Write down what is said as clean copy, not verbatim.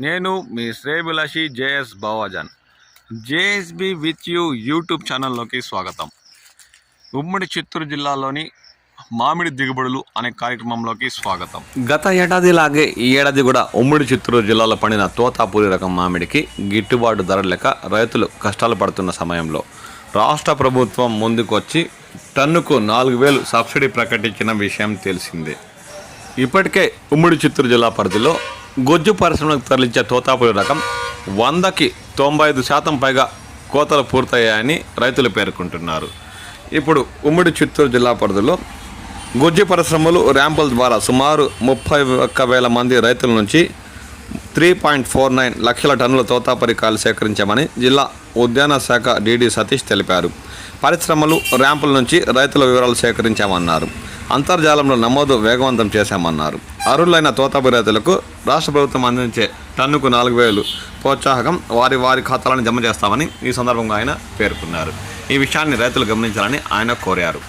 నేను మీ శ్రేయభిలాషి JS Bawajan. JSB with you YouTube ఛానల్లోకి స్వాగతం. ఉమ్మడి చిత్తూరు జిల్లాలోని మామిడి దిగుబడులు అనే కార్యక్రమంలోకి స్వాగతం. గత ఏడాదిలాగే ఈ ఏడాది కూడా ఉమ్మడి చిత్తూరు జిల్లాలో పండిన తోతాపూరి రకం మామిడికి గిట్టుబాటు ధర లేక రైతులు కష్టాలు పడుతున్న సమయంలో రాష్ట్ర ప్రభుత్వం ముందుకొచ్చి టన్నుకు 4,000 సబ్సిడీ ప్రకటించిన విషయం తెలిసిందే. ఇప్పటికే ఉమ్మడి చిత్తూరు జిల్లా పరిధిలో గొజ్జు పరిశ్రమలకు తరలించే తోతాపూరి రకం 100కి 95% పైగా కోతలు పూర్తయ్యాయని రైతులు పేర్కొంటున్నారు. ఇప్పుడు ఉమ్మడి చిత్తూరు జిల్లా పరిధిలో గొజ్జు పరిశ్రమలు ర్యాంపుల ద్వారా సుమారు 31,000 మంది రైతుల నుంచి 3.49 లక్షల టన్నుల తోతాపూరి కాయలు సేకరించామని జిల్లా ఉద్యాన శాఖ డీడీ సతీష్ తెలిపారు. పరిశ్రమలు ర్యాంపుల నుంచి రైతుల వివరాలు సేకరించామన్నారు. అంతర్జాలంలో నమోదు వేగవంతం చేశామన్నారు. అర్హులైన తోతాపూరి రైతులకు రాష్ట్ర ప్రభుత్వం అందించే టన్నుకు 4,000 ప్రోత్సాహకం వారి ఖాతాలను జమ చేస్తామని ఈ సందర్భంగా ఆయన పేర్కొన్నారు. ఈ విషయాన్ని రైతులు గమనించాలని ఆయన కోరారు.